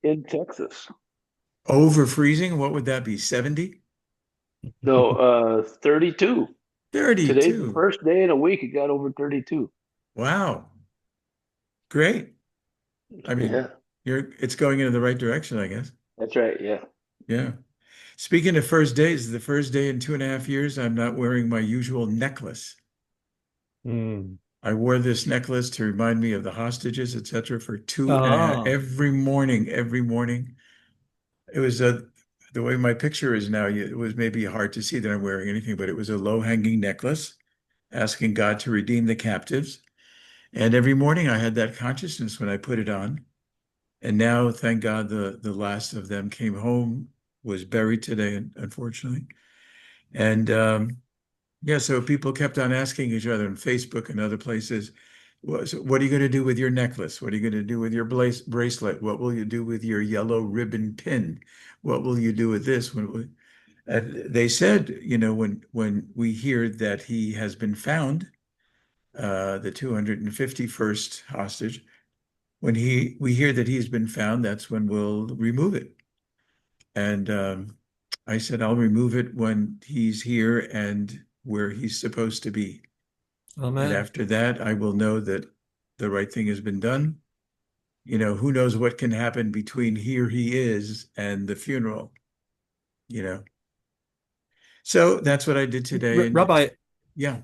in Texas. Over freezing, what would that be? 70? No, 32. Today's the 32. first day in a week it got over 32. Wow. Great. I mean, Yeah, it's going in the right direction, I guess. that's right. Yeah. Yeah. Speaking of first days, the first day in 2.5 years, I'm not wearing my usual necklace. Mm. I wore this necklace to remind me of the hostages, etc., for 2.5 Ah, every morning, every morning. It was the way my picture is now, it was maybe hard to see that I'm wearing anything, but it was a low-hanging necklace asking God to redeem the captives. And every morning I had that consciousness when I put it on. And now, thank God, the last of them came home, was buried today, unfortunately. And yeah, so people kept on asking each other on Facebook and other places, so what are you going to do with your necklace? What are you going to do with your bracelet? What will you do with your yellow ribbon pin? What will you do with this? They said, when we hear that he has been found, the 251st hostage, when we hear that he's been found, that's when we'll remove it. And I said, I'll remove it when he's here and where he's supposed to be. And amen. after that, I will know that the right thing has been done. Who knows what can happen between here he is and the funeral, you know. So that's what I did today. And Rabbi, yeah,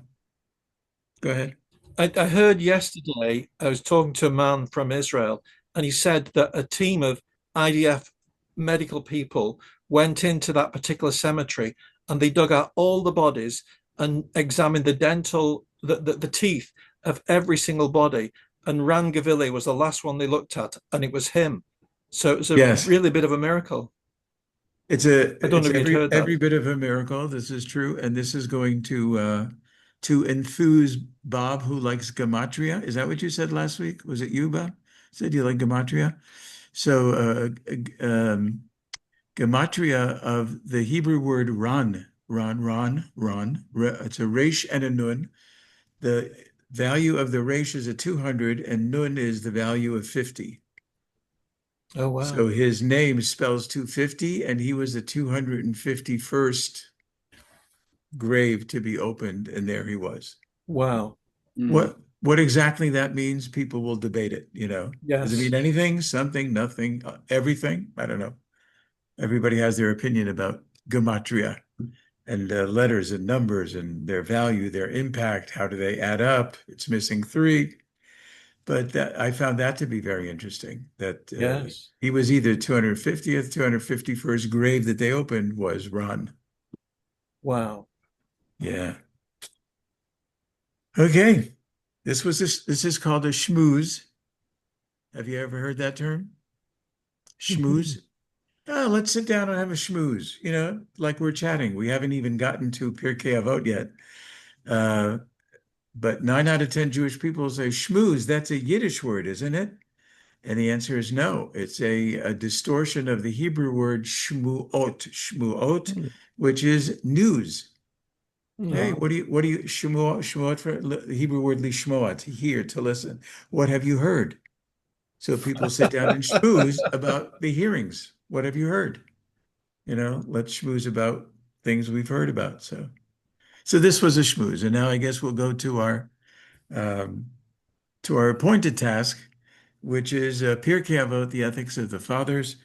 go ahead. I heard yesterday, I was talking to a man from Israel, and he said that a team of IDF medical people went into that particular cemetery and they dug out all the bodies and examined the teeth of every single body. And Ran Gavili was the last one they looked at, and it was him. So it was a Yes, really bit of a miracle. I don't know it's if you'd every heard every that. bit of a miracle. This is true, and this is going to enthuse Bob, who likes gematria. Is that what you said last week? Was it you, Bob? Said you like gematria? So gematria of the Hebrew word ron. It's a resh and a nun. The value of the resh is a 200, and nun is the value of 50. Oh, So wow. his name spells 250, and he was the 251st grave to be opened, and there he was. Wow. Mm. What exactly that means, people will debate it. Does it mean Yes. anything, something, nothing, everything? I don't know. Everybody has their opinion about gematria and letters and numbers and their value, their impact. How do they add up? It's missing three. But I found that to be very interesting, that Yes. he was either 250th, 251st grave that they opened was Ron. Wow. Yeah. Okay. This is called a schmooze. Have you ever heard that term? Schmooze? Oh, let's sit down and have a schmooze, like we're chatting. We haven't even gotten to Pirke Avot yet. Uh, but 9 out of 10 Jewish people say schmooze. That's a Yiddish word, isn't it? And the answer is no. It's a distortion of the Hebrew word shmuot, which is news. Hey, Oh, what do you, shmuot, for the Hebrew word lishmoa, to hear, to listen. What have you heard? So people sit down and schmooze about the hearings. What have you heard? Let's schmooze about things we've heard about. So this was a schmooze. And now I guess we'll go um, to our appointed task, which is Pirke Avot, the ethics of the fathers.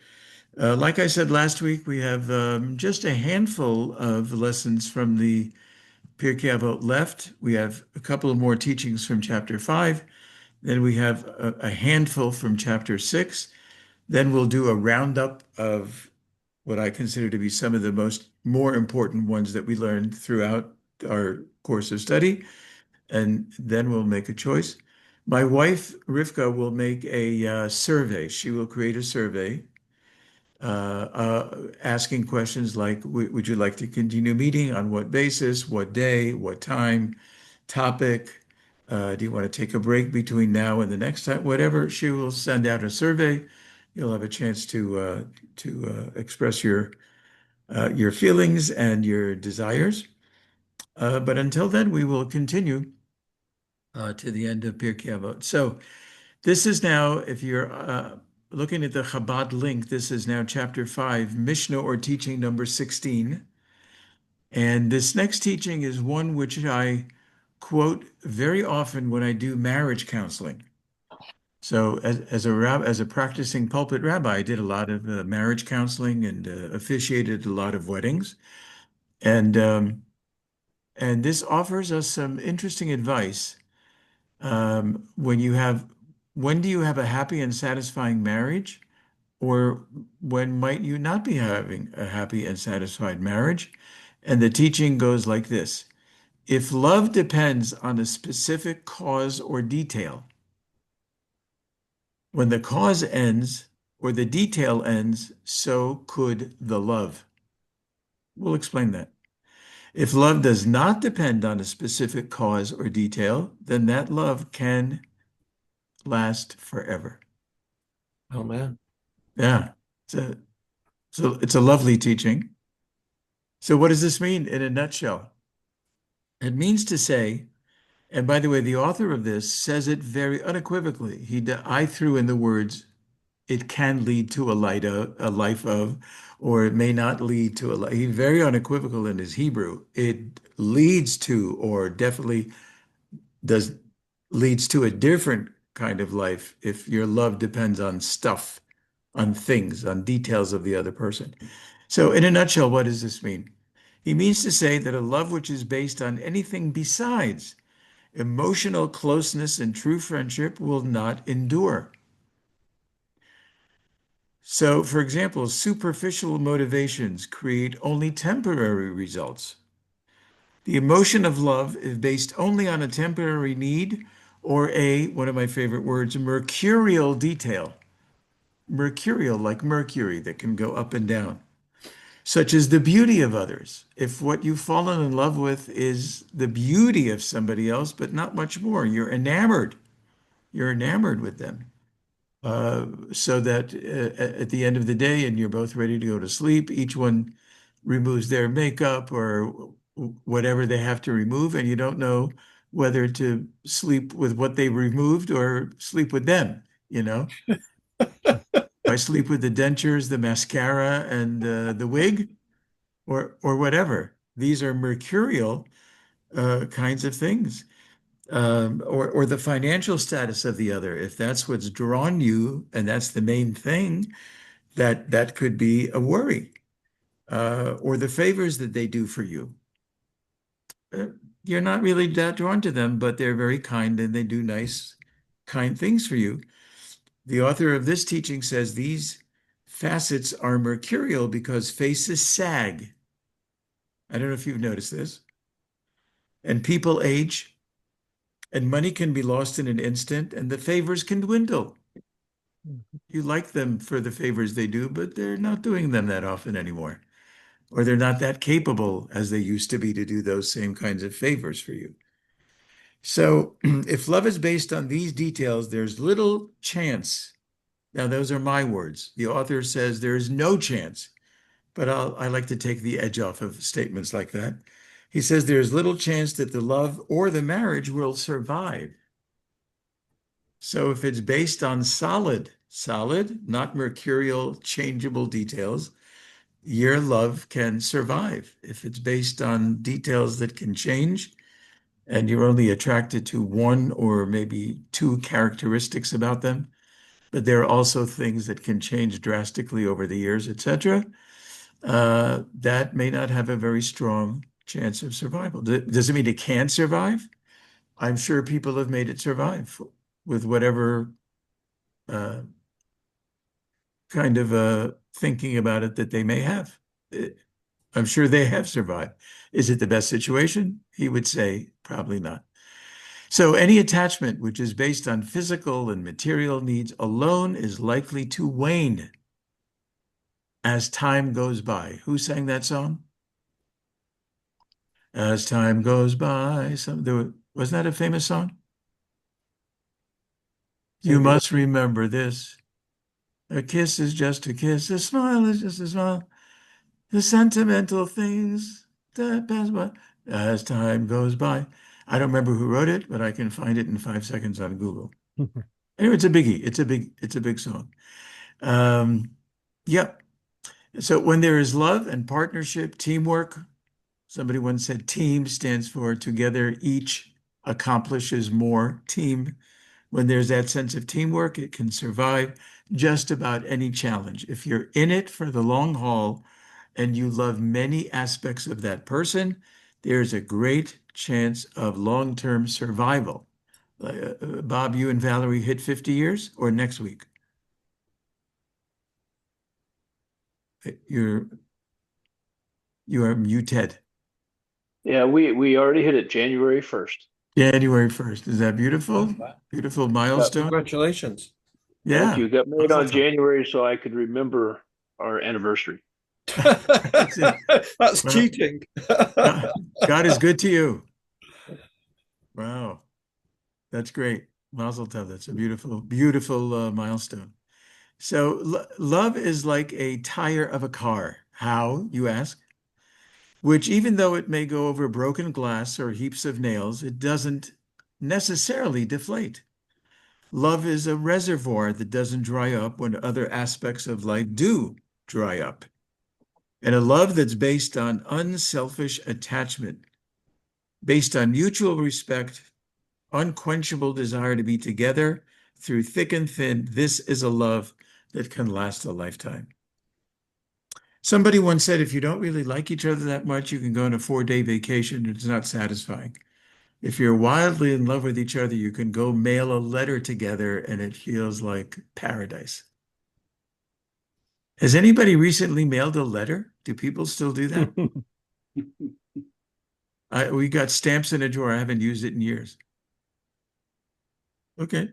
Like I said last week, we have just a handful of lessons from the Pirke Avot left. We have a couple of more teachings from chapter 5. Then we have a handful from chapter 6. Then we'll do a roundup of what I consider to be some of the more important ones that we learned throughout our course of study. And then we'll make a choice. My wife, Rivka, will make a survey. She will create a survey asking questions like, would you like to continue meeting? On what basis? What day? What time? Topic? Do you want to take a break between now and the next time? Whatever. She will send out a survey. You'll have a chance to express your feelings and your desires. But until then, we will continue to the end of Pirkei Avot. So this is now, if you're looking at the Chabad link, this is now chapter 5, Mishnah or teaching number 16. And this next teaching is one which I quote very often when I do marriage counseling. So as a practicing pulpit rabbi, I did a lot of marriage counseling and officiated a lot of weddings. And this offers us some interesting advice. When do you have a happy and satisfying marriage? Or when might you not be having a happy and satisfied marriage? And the teaching goes like this. If love depends on a specific cause or detail, when the cause ends or the detail ends, so could the love. We'll explain that. If love does not depend on a specific cause or detail, then that love can last forever. Oh, man. Yeah. It's a lovely teaching. So what does this mean in a nutshell? It means to say, and by the way, the author of this says it very unequivocally. I threw in the words, it can lead to a life of, or it may not lead to a life. He's very unequivocal in his Hebrew. It leads to, or definitely leads to a different kind of life if your love depends on stuff, on things, on details of the other person. So in a nutshell, what does this mean? He means to say that a love which is based on anything besides emotional closeness and true friendship will not endure. So, for example, superficial motivations create only temporary results. The emotion of love is based only on a temporary need or one of my favorite words, mercurial detail. Mercurial, like mercury that can go up and down, such as the beauty of others. If what you've fallen in love with is the beauty of somebody else, but not much more, you're enamored. You're enamored with them. So that at the end of the day, and you're both ready to go to sleep, each one removes their makeup or whatever they have to remove, and you don't know whether to sleep with what they removed or sleep with them, you know? I sleep with the dentures, the mascara, and the wig, or whatever. These are mercurial kinds of things. Or the financial status of the other. If that's what's drawn you, and that's the main thing, that could be a worry. Or the favors that they do for you. You're not really that drawn to them, but they're very kind and they do nice, kind things for you. The author of this teaching says these facets are mercurial because faces sag. I don't know if you've noticed this. And people age, and money can be lost in an instant, and the favors can dwindle. You like them for the favors they do, but they're not doing them that often anymore. Or they're not that capable as they used to be to do those same kinds of favors for you. So if love is based on these details, there's little chance. Now, those are my words. The author says there is no chance, but I like to take the edge off of statements like that. He says there's little chance that the love or the marriage will survive. So if it's based on solid, not mercurial, changeable details, your love can survive. If it's based on details that can change and you're only attracted to one or maybe two characteristics about them, but there are also things that can change drastically over the years, etc., that may not have a very strong chance of survival. Does it mean it can't survive? I'm sure people have made it survive with whatever kind of thinking about it that they may have. I'm sure they have survived. Is it the best situation? He would say probably not. So any attachment which is based on physical and material needs alone is likely to wane as time goes by. Who sang that song? As time goes by. Wasn't that a famous song? You must remember this. A kiss is just a kiss. A smile is just a smile. The sentimental things that pass by as time goes by. I don't remember who wrote it, but I can find it in 5 seconds on Google. Anyway, it's a biggie. It's a big song. Um, yep. So when there is love and partnership, teamwork, somebody once said team stands for together, each accomplishes more. Team. When there's that sense of teamwork, it can survive just about any challenge. If you're in it for the long haul and you love many aspects of that person, there's a great chance of long-term survival. Bob, you and Valerie hit 50 years or next week? You're you are muted. Yeah, we already hit it January 1st. January 1st. Is that beautiful? Wow. Beautiful Yep. milestone. Congratulations. Thank Yeah. you. Got married Mazel on tov. January so I could remember our anniversary. That's it. That's Well, cheating. God is good to you. Wow. That's great. Mazel tov. That's a beautiful, beautiful milestone. So love is like a tire of a car. How, you ask? Which, even though it may go over broken glass or heaps of nails, it doesn't necessarily deflate. Love is a reservoir that doesn't dry up when other aspects of life do dry up. And a love that's based on unselfish attachment, based on mutual respect, unquenchable desire to be together through thick and thin. This is a love that can last a lifetime. Somebody once said, if you don't really like each other that much, you can go on a 4-day vacation. It's not satisfying. If you're wildly in love with each other, you can go mail a letter together and it feels like paradise. Has anybody recently mailed a letter? Do people still do that? We got stamps in a drawer. I haven't used it in years. Okay.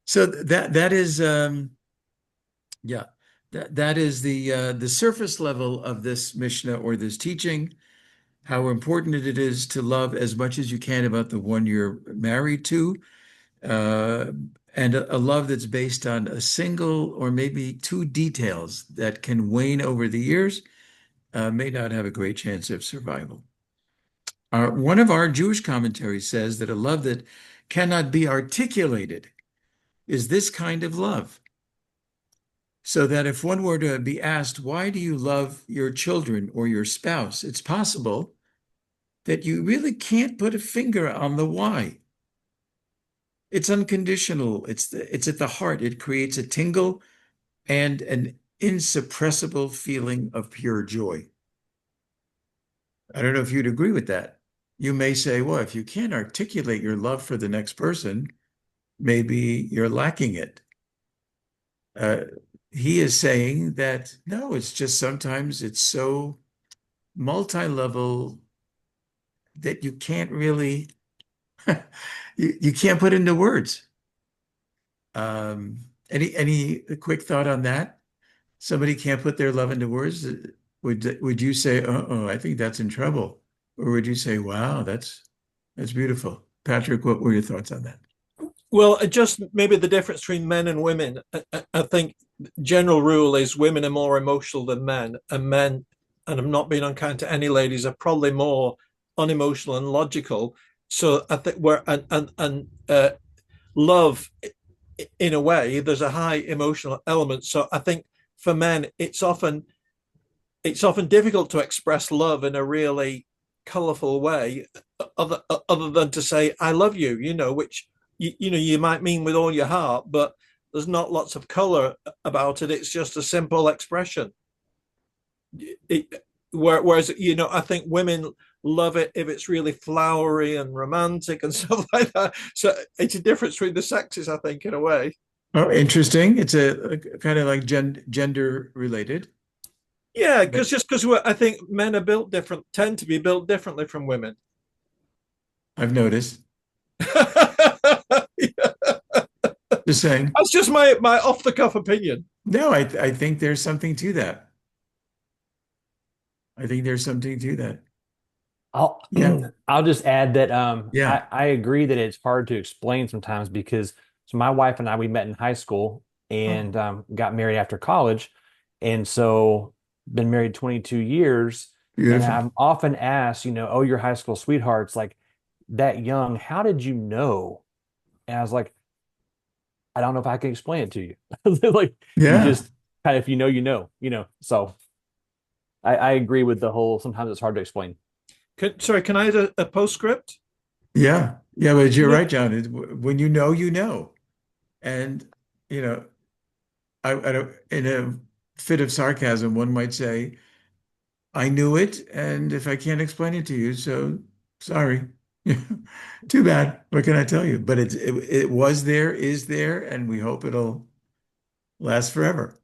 So that is yeah, that is the surface level of this Mishnah or this teaching, how important it is to love as much as you can about the one you're married to, uh, and a love that's based on a single or maybe two details that can wane over the years, may not have a great chance of survival. One of our Jewish commentaries says that a love that cannot be articulated is this kind of love. So that if one were to be asked, why do you love your children or your spouse? It's possible that you really can't put a finger on the why. It's unconditional. It's at the heart. It creates a tingle and an insuppressible feeling of pure joy. I don't know if you'd agree with that. You may say, well, if you can't articulate your love for the next person, maybe you're lacking it. Uh, he is saying that no, it's just sometimes it's so multi-level that you can't really you can't put into words. Any quick thought on that? Somebody can't put their love into words. Would you say, oh, I think that's in trouble, or would you say, wow, that's beautiful? Patrick, what were your thoughts on that? Well, just maybe the difference between men and women. I think general rule is women are more emotional than men, and men, and I'm not being unkind to any ladies, are probably more unemotional and logical. So I think we're and love, in a way, there's a high emotional element. So I think for men, it's often difficult to express love in a really colorful way, other than to say I love you, which you might mean with all your heart, but there's not lots of color about it. It's just a simple expression. Whereas I think women love it if it's really flowery and romantic and stuff like that. So it's a difference between the sexes, I think, in a way. Oh, interesting. It's a kind of like gender related. Yeah, But because I think men are built different, tend to be built differently from women. I've noticed. Yeah. Just saying. That's just my off the cuff opinion. No, I think there's something to that. I think there's something to that. I'll Yeah. I'll just add that Yeah. I agree that it's hard to explain sometimes because so my wife and I we met in high school Oh, and got married after college, and so been married 22 years, and beautiful. I'm often asked, oh, your high school sweethearts like that young, how did you know? And I was like, I don't know if I can explain it to you. Like you Yeah. just kind of, if you know, you know. So I agree with the whole, sometimes it's hard to explain. Sorry, can I add a postscript? Yeah. Yeah. But you're Yeah. right, John. When you know, you know. And, you know, I don't, in a fit of sarcasm, one might say, I knew it. And if I can't explain it to you, so sorry. Too bad. What can I tell you? But it was there, is there, and we hope it'll last forever.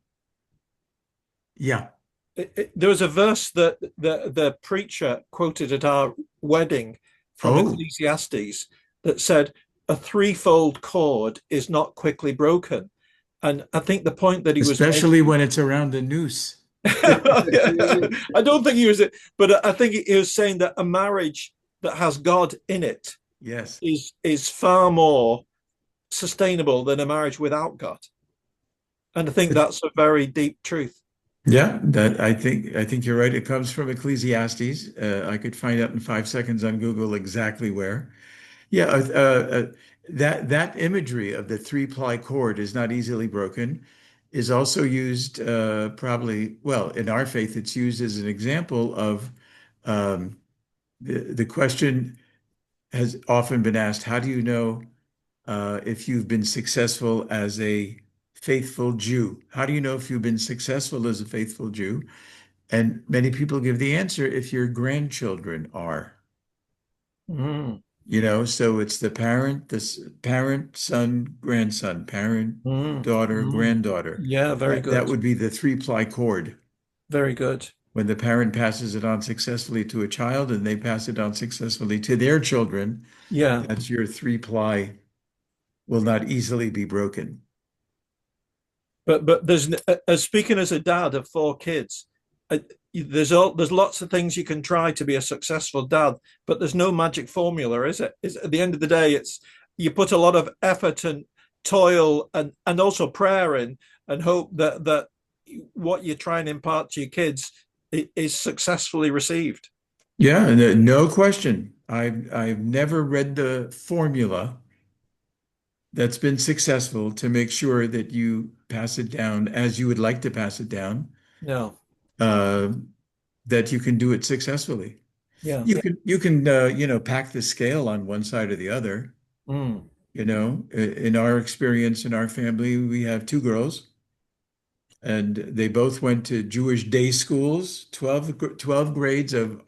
Yeah. There was a verse that the preacher quoted at our wedding from Oh, Ecclesiastes that said, "A threefold cord is not quickly broken." And I think the point that he was especially making, when it's around the noose. I don't think he was, but I think he was saying that a marriage that has God in it Yes. is far more sustainable than a marriage without God. And I think that's a very deep truth. Yeah, that I think you're right. It comes from Ecclesiastes. I could find out in 5 seconds on Google exactly where. Yeah, that imagery of the three-ply cord is not easily broken is also used probably, well, in our faith, it's used as an example of um, the question has often been asked, how do you know if you've been successful as a faithful Jew? How do you know if you've been successful as a faithful Jew? And many people give the answer if your grandchildren are. Mm, So it's the parent, parent, son, grandson, parent, mm, daughter, mm. granddaughter. Yeah, very That good. would be the three-ply cord. Very good. When the parent passes it on successfully to a child and they pass it on successfully to their children, Yeah. that's your three-ply will not easily be broken. But there's as speaking as a dad of four kids, there's lots of things you can try to be a successful dad, but there's no magic formula, is it? Is at the end of the day, it's you put a lot of effort and toil and also prayer in and hope that what you try and impart to your kids is successfully received. Yeah, no question. I've never read the formula that's been successful to make sure that you pass it down as you would like to pass it down, No. uh, that you can do it successfully. Yeah. You can pack the scale on one side or the other. Mm. In our experience in our family, we have two girls, and they both went to Jewish day schools, 12 grades of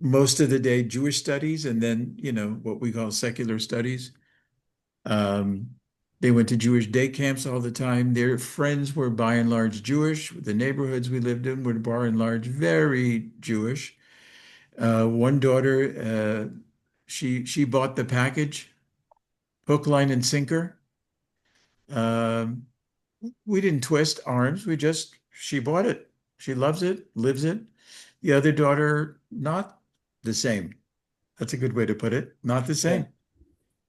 most of the day Jewish studies, and then, what we call secular studies. Um, they went to Jewish day camps all the time. Their friends were by and large Jewish. The neighborhoods we lived in were by and large very Jewish. One daughter, she bought the package, hook, line, and sinker. Um, we didn't twist arms. She bought it. She loves it, lives it. The other daughter, not the same. That's a good way to put it. Not the Yeah. same.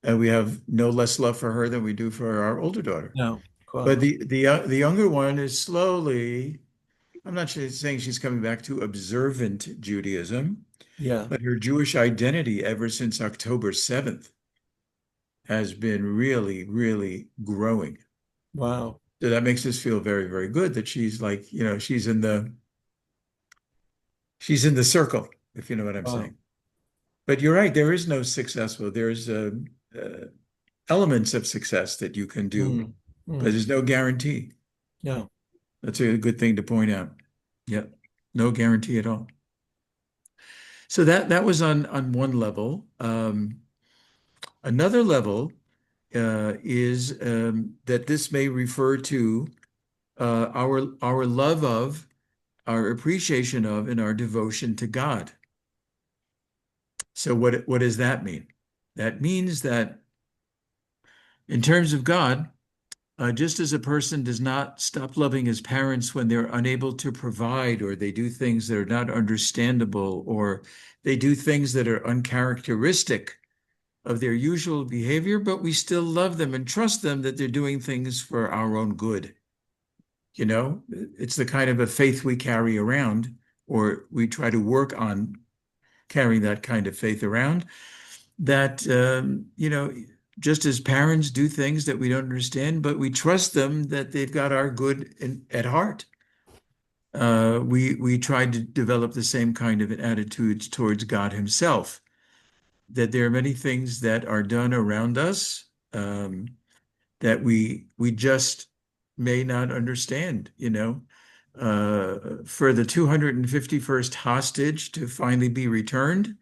And we have no less love for her than we do for our older daughter. No. But Quite. the younger one is slowly, I'm not saying she's coming back to observant Judaism, Yeah. but her Jewish identity ever since October 7th has been really, really growing. Wow. So that makes us feel very, very good that she's like, she's in the circle, if you know what I'm Wow. saying. But you're right, there is no successful. There's uh, elements of success that you can do, Mm. but Mm. there's no guarantee. Yeah. That's a good thing to point out. Yep, no guarantee at all. So that was on one level. Another level is that this may refer to our love of, our appreciation of, and our devotion to God. So what does that mean? That means that in terms of God, just as a person does not stop loving his parents when they're unable to provide, or they do things that are not understandable, or they do things that are uncharacteristic of their usual behavior, but we still love them and trust them that they're doing things for our own good. It's the kind of a faith we carry around, or we try to work on carrying that kind of faith around that, just as parents do things that we don't understand, but we trust them that they've got our good at heart. We try to develop the same kind of attitudes towards God Himself, that there are many things that are done around us that we just may not understand, you know. For the 251st hostage to finally be returned,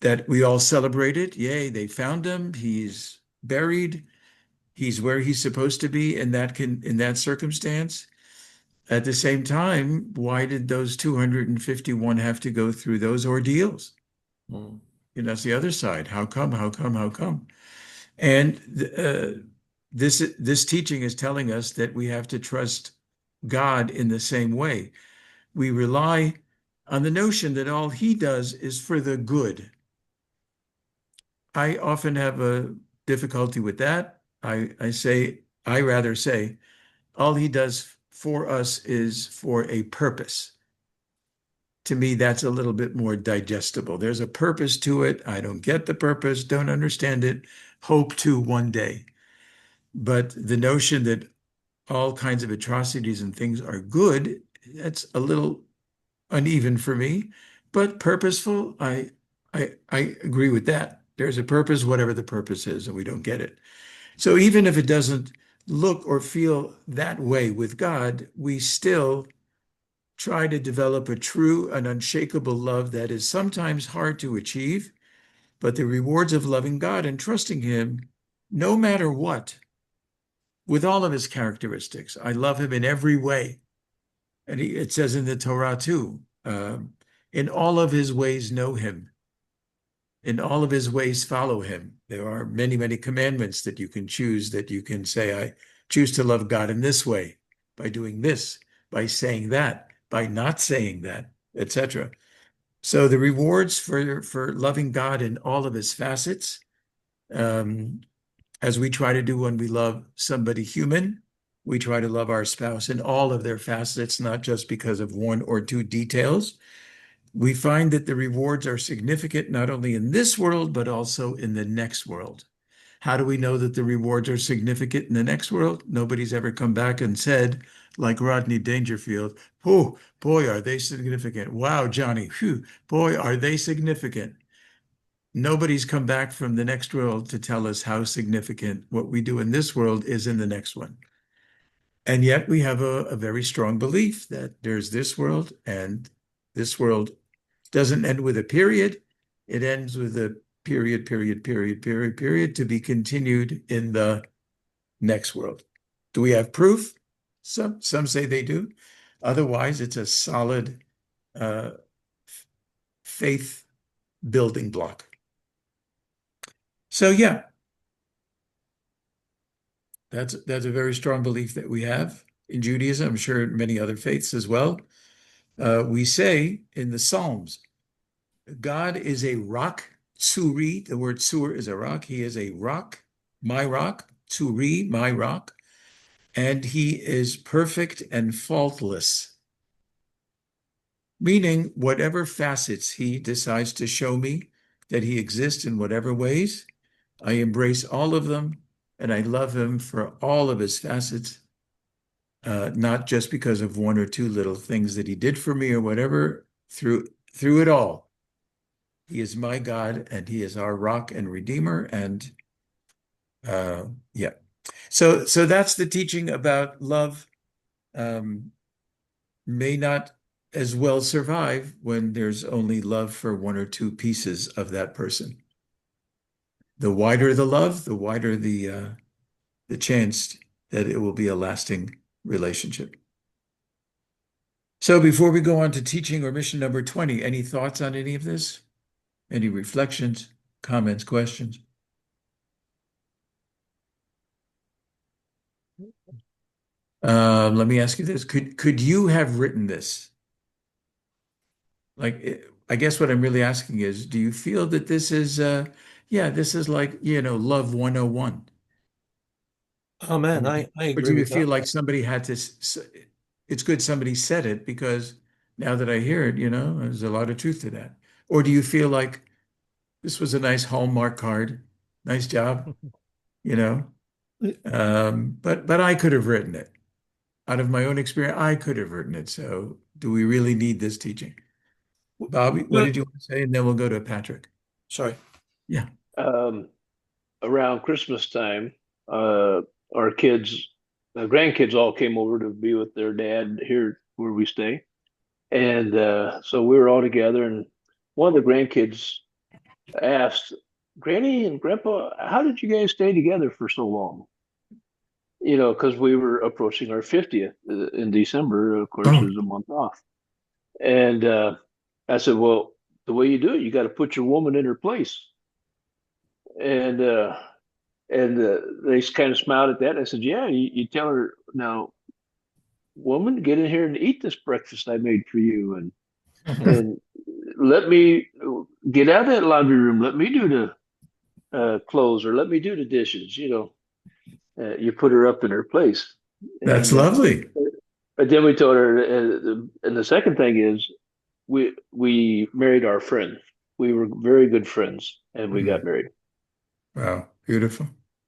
that we all celebrated. Yay, they found him. He's buried. He's where he's supposed to be in that circumstance. At the same time, why did those 251 have to go through those ordeals? Mm. You know, that's the other side. How come? How come? How come? And this teaching is telling us that we have to trust God in the same way. We rely on the notion that all He does is for the good. I often have a difficulty with that. I rather say, all He does for us is for a purpose. To me, that's a little bit more digestible. There's a purpose to it. I don't get the purpose, don't understand it, hope to one day. But the notion that all kinds of atrocities and things are good, that's a little uneven for me, but purposeful, I agree with that. There's a purpose, whatever the purpose is, and we don't get it. So even if it doesn't look or feel that way with God, we still try to develop a true and unshakable love that is sometimes hard to achieve, but the rewards of loving God and trusting Him, no matter what, with all of His characteristics. I love Him in every way. And it says in the Torah too, in all of His ways know Him. In all of His ways follow Him. There are many, many commandments that you can choose, that you can say, I choose to love God in this way, by doing this, by saying that, by not saying that, etc. So the rewards for loving God in all of His facets, as we try to do when we love somebody human, we try to love our spouse in all of their facets, not just because of one or two details. We find that the rewards are significant not only in this world, but also in the next world. How do we know that the rewards are significant in the next world? Nobody's ever come back and said, like Rodney Dangerfield, oh, boy, are they significant. Wow, Johnny, phew, boy, are they significant. Nobody's come back from the next world to tell us how significant what we do in this world is in the next one. And yet we have a very strong belief that there's this world, and this world doesn't end with a period. It ends with a period, period, period, period, period, to be continued in the next world. Do we have proof? Some say they do. Otherwise, it's a solid faith building block. So yeah, that's a very strong belief that we have in Judaism. I'm sure in many other faiths as well. We say in the Psalms, God is a rock, tsuri. The word tsur is a rock. He is a rock, my rock, tsuri, my rock, and He is perfect and faultless. Meaning, whatever facets He decides to show me that He exists in whatever ways, I embrace all of them, and I love Him for all of His facets, not just because of one or two little things that He did for me or whatever. Through it all, He is my God, and He is our rock and redeemer. And yeah, so that's the teaching about love. May not as well survive when there's only love for one or two pieces of that person. The wider the love, the wider the chance that it will be a lasting relationship. So before we go on to teaching or mission number 20, any thoughts on any of this? Any reflections, comments, questions? Let me ask you this. Could you have written this? Like, I guess what I'm really asking is, do you feel that this is, this is like, love 101? Amen. I Or agree do you with feel that. like somebody had to, it's good somebody said it, because now that I hear it, there's a lot of truth to that. Or do you feel like this was a nice Hallmark card Nice job, you know. But I could have written it. Out of my own experience, I could have written it. So do we really need this teaching? Bobby, what Well, did you want to say? And then we'll go to Patrick. sorry. Yeah. Um, Around Christmas time, our kids, grandkids all came over to be with their dad here where we stay. And so we were all together, and one of the grandkids asked, Granny and Grandpa, how did you guys stay together for so long? You know, because we were approaching our 50th in December, of course, Oh, is a month off. And I said, well, the way you do it, you got to put your woman in her place. And they kind of smiled at that. I said, yeah, you tell her, now, woman, get in here and eat this breakfast I made for you. And let me get out of that laundry room. Let me do the clothes, or let me do the dishes. You know, you put her up in her place. that's And lovely. but then we told her, and the second thing is, we married our friend. We were very good friends, and we got Mhm. married. Wow. Beautiful.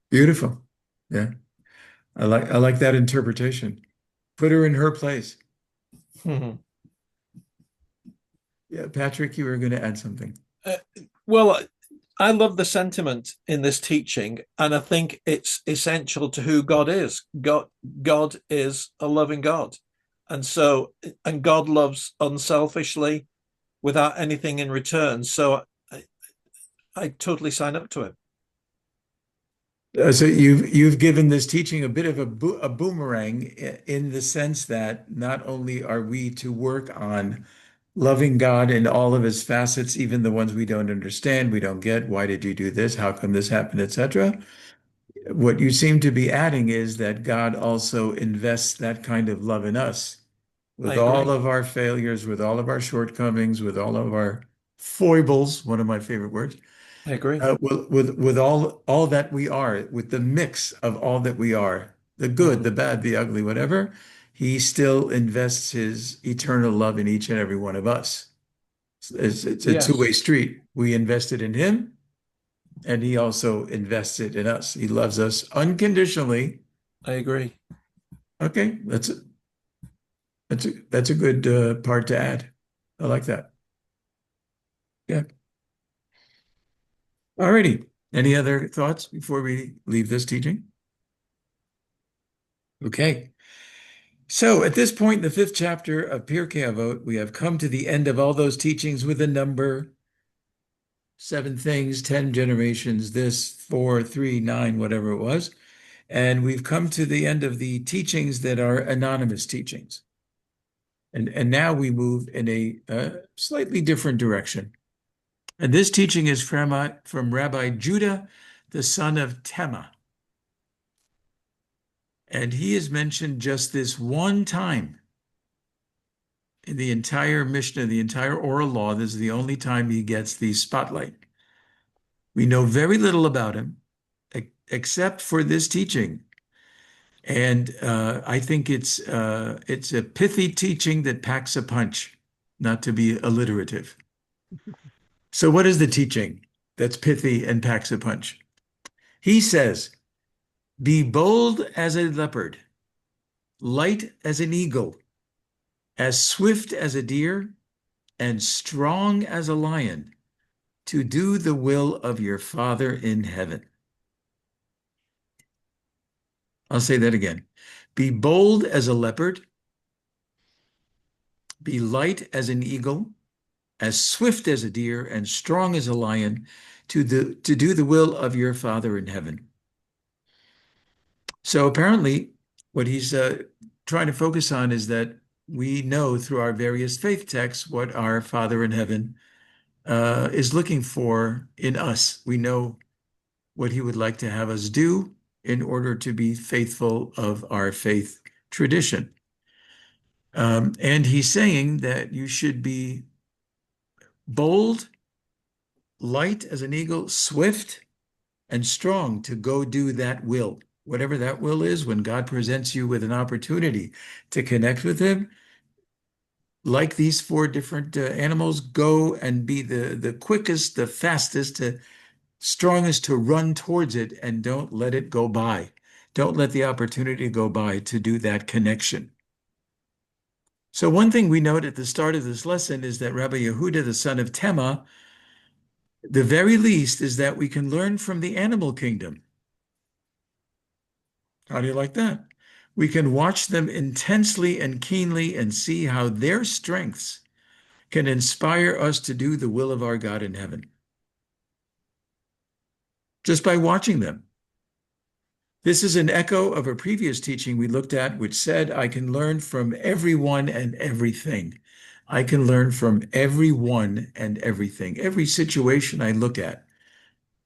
Beautiful. Yeah. I like that interpretation. Put her in her place. Yeah, Patrick, you were going to add something. Well, I love the sentiment in this teaching, and I think it's essential to who God is. God is a loving God, and so and God loves unselfishly, without anything in return. So I totally sign up to it. So you've given this teaching a bit of a boomerang in the sense that not only are we to work on loving God in all of his facets, even the ones we don't understand, we don't get, why did you do this? How come this happened, etc. What you seem to be adding is that God also invests that kind of love in us I with all agree. of our failures, with all of our shortcomings, with all of our foibles, one of my favorite words. I agree. With all that we are, with the mix of all that we are, the good, the Mhm. bad, the ugly, whatever, he still invests his eternal love in each and every one of us. It's a Yes, two-way street. We invested in him, and he also invested in us. He loves us unconditionally. I agree. Okay, that's a good part to add. I like that. Yeah. Alrighty. Any other thoughts before we leave this teaching? Okay. So at this point in the fifth chapter of Pirke Avot, we have come to the end of all those teachings with a number, 7 things, 10 generations, this, 4, 3, 9, whatever it was. And we've come to the end of the teachings that are anonymous teachings. And now we move in a slightly different direction. And this teaching is from Rabbi Judah, the son of Tema. And he is mentioned just this one time in the entire Mishnah, the entire oral law. This is the only time he gets the spotlight. We know very little about him except for this teaching. And I think it's a pithy teaching that packs a punch, not to be alliterative. So what is the teaching that's pithy and packs a punch? He says, be bold as a leopard, light as an eagle, as swift as a deer, and strong as a lion, to do the will of your Father in heaven. I'll say that again. Be bold as a leopard, be light as an eagle, as swift as a deer, and strong as a lion, to do the will of your Father in heaven. So apparently, what he's trying to focus on is that we know through our various faith texts what our Father in heaven is looking for in us. We know what he would like to have us do in order to be faithful of our faith tradition. And he's saying that you should be bold, light as an eagle, swift, and strong to go do that will. Whatever that will is, when God presents you with an opportunity to connect with him, like these 4 different animals, go and be the quickest, the fastest strongest to run towards it and don't let it go by. Don't let the opportunity go by to do that connection. So one thing we note at the start of this lesson is that Rabbi Yehuda, the son of Tema, the very least is that we can learn from the animal kingdom. How do you like that? We can watch them intensely and keenly and see how their strengths can inspire us to do the will of our God in heaven. Just by watching them. This is an echo of a previous teaching we looked at, which said, I can learn from everyone and everything. I can learn from everyone and everything. Every situation I look at,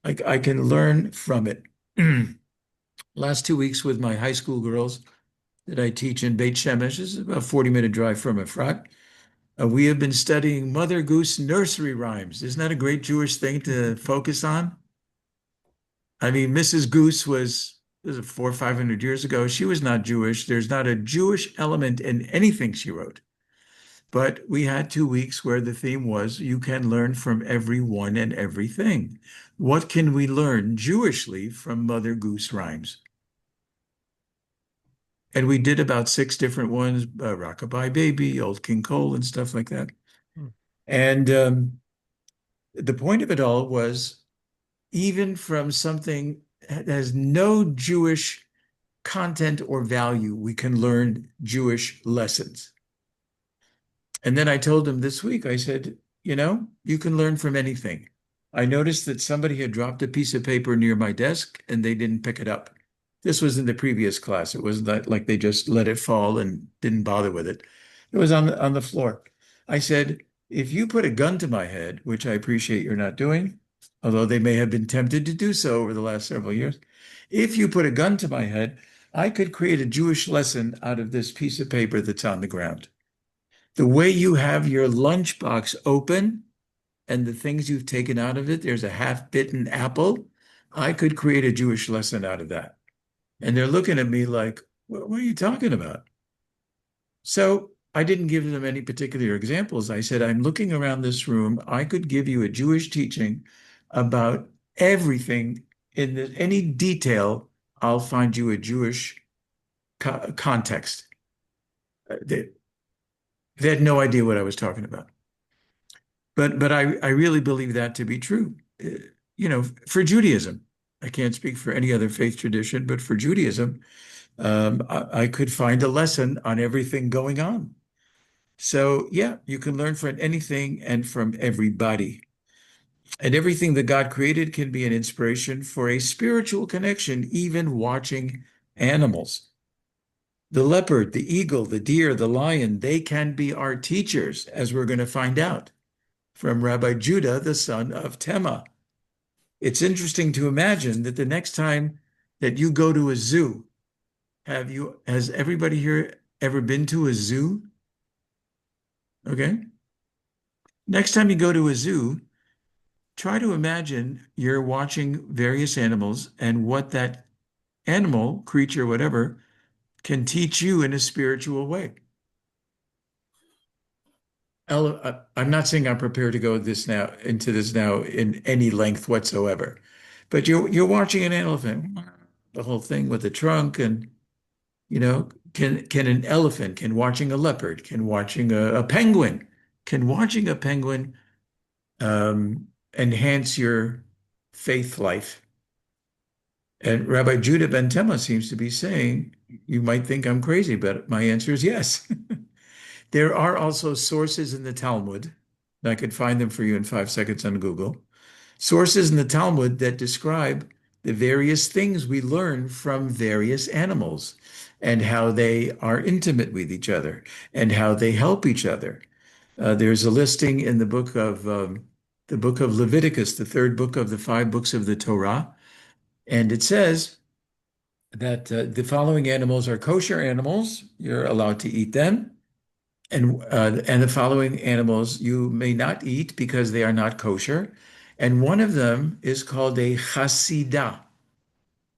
I can learn from it. Last 2 weeks with my high school girls that I teach in Beit Shemesh, is about a 40-minute drive from Efrat. We have been studying Mother Goose nursery rhymes. Isn't that a great Jewish thing to focus on? I mean, Mrs. Goose was 400 or 500 years ago. She was not Jewish. There's not a Jewish element in anything she wrote. But we had 2 weeks where the theme was, you can learn from everyone and everything. What can we learn Jewishly from Mother Goose rhymes? And we did about 6 different ones, Rockabye Baby, Old King Cole, and stuff like that. And the point of it all was, even from something that has no Jewish content or value, we can learn Jewish lessons. And then I told him this week, I said, you can learn from anything. I noticed that somebody had dropped a piece of paper near my desk and they didn't pick it up. This was in the previous class. It wasn't like they just let it fall and didn't bother with it. It was on the floor. I said, if you put a gun to my head, which I appreciate you're not doing, although they may have been tempted to do so over the last several years, if you put a gun to my head, I could create a Jewish lesson out of this piece of paper that's on the ground. The way you have your lunchbox open and the things you've taken out of it, there's a half-bitten apple. I could create a Jewish lesson out of that. And they're looking at me like, what are you talking about? So I didn't give them any particular examples. I said, I'm looking around this room. I could give you a Jewish teaching about everything in any detail. I'll find you a Jewish context. They had no idea what I was talking about. But I really believe that to be true. For Judaism, I can't speak for any other faith tradition, but for Judaism, I could find a lesson on everything going on. So yeah, you can learn from anything and from everybody. And everything that God created can be an inspiration for a spiritual connection, even watching animals. The leopard, the eagle, the deer, the lion, they can be our teachers, as we're going to find out from Rabbi Judah, the son of Tema. It's interesting to imagine that the next time that you go to a zoo, has everybody here ever been to a zoo? Okay. Next time you go to a zoo, try to imagine you're watching various animals and what that animal, creature, whatever, can teach you in a spiritual way. I'm not saying I'm prepared to go into this now in any length whatsoever, but you're watching an elephant, the whole thing with the trunk, and can an elephant, can watching a leopard, can watching a penguin, enhance your faith life? And Rabbi Judah ben Tema seems to be saying, you might think I'm crazy, but my answer is yes. There are also sources in the Talmud, and I could find them for you in 5 seconds on Google, sources in the Talmud that describe the various things we learn from various animals and how they are intimate with each other and how they help each other. There's a listing in the book of Leviticus, the 3rd book of the 5 books of the Torah, and it says that the following animals are kosher animals. You're allowed to eat them. And the following animals you may not eat because they are not kosher. And one of them is called a chasidah.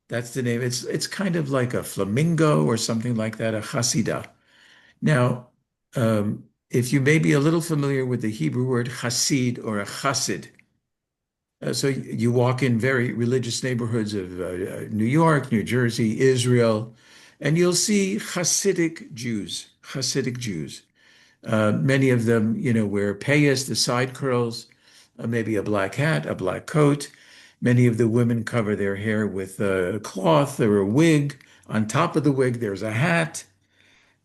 That's the name. It's kind of like a flamingo or something like that, a chasidah. Now, if you may be a little familiar with the Hebrew word chasid or a chassid, So you walk in very religious neighborhoods of New York, New Jersey, Israel, and you'll see Hasidic Jews, Hasidic Jews. Many of them, wear payas, the side curls, maybe a black hat, a black coat. Many of the women cover their hair with a cloth or a wig. On top of the wig, there's a hat.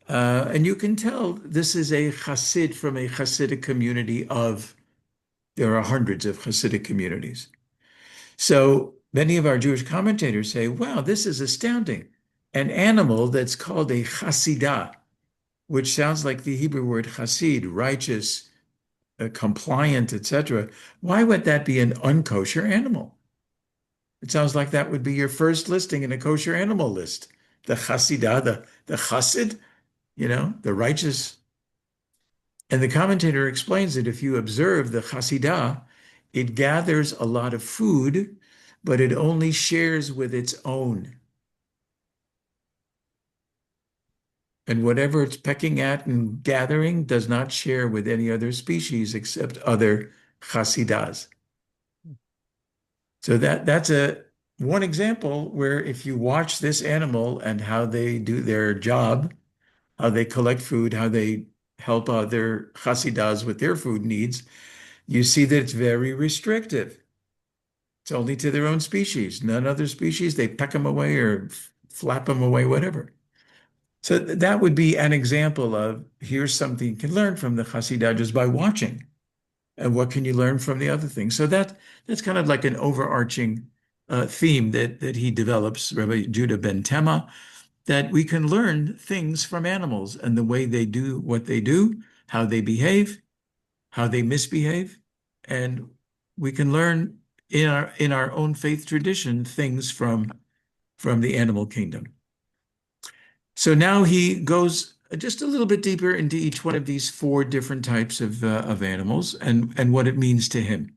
And you can tell this is a Hasid from a Hasidic community there are hundreds of Hasidic communities. So many of our Jewish commentators say, wow, this is astounding. An animal that's called a Hasidah, which sounds like the Hebrew word Hasid, righteous, compliant, etc. Why would that be an unkosher animal? It sounds like that would be your first listing in a kosher animal list. The Hasidah, the Hasid, the righteous. And the commentator explains that if you observe the Hasidah, it gathers a lot of food, but it only shares with its own. And whatever it's pecking at and gathering does not share with any other species except other Hasidahs. So that's one example where if you watch this animal and how they do their job, how they collect food, how they help other Hasidahs with their food needs, you see that it's very restrictive. It's only to their own species. None other species, they peck them away or flap them away, whatever. So that would be an example of here's something you can learn from the Hasidah just by watching. And what can you learn from the other things? So that's kind of like an overarching theme that he develops, Rabbi Judah ben Tema, that we can learn things from animals and the way they do what they do, how they behave, how they misbehave, and we can learn in our own faith tradition things from the animal kingdom. So now he goes just a little bit deeper into each one of these four different types of animals and what it means to him.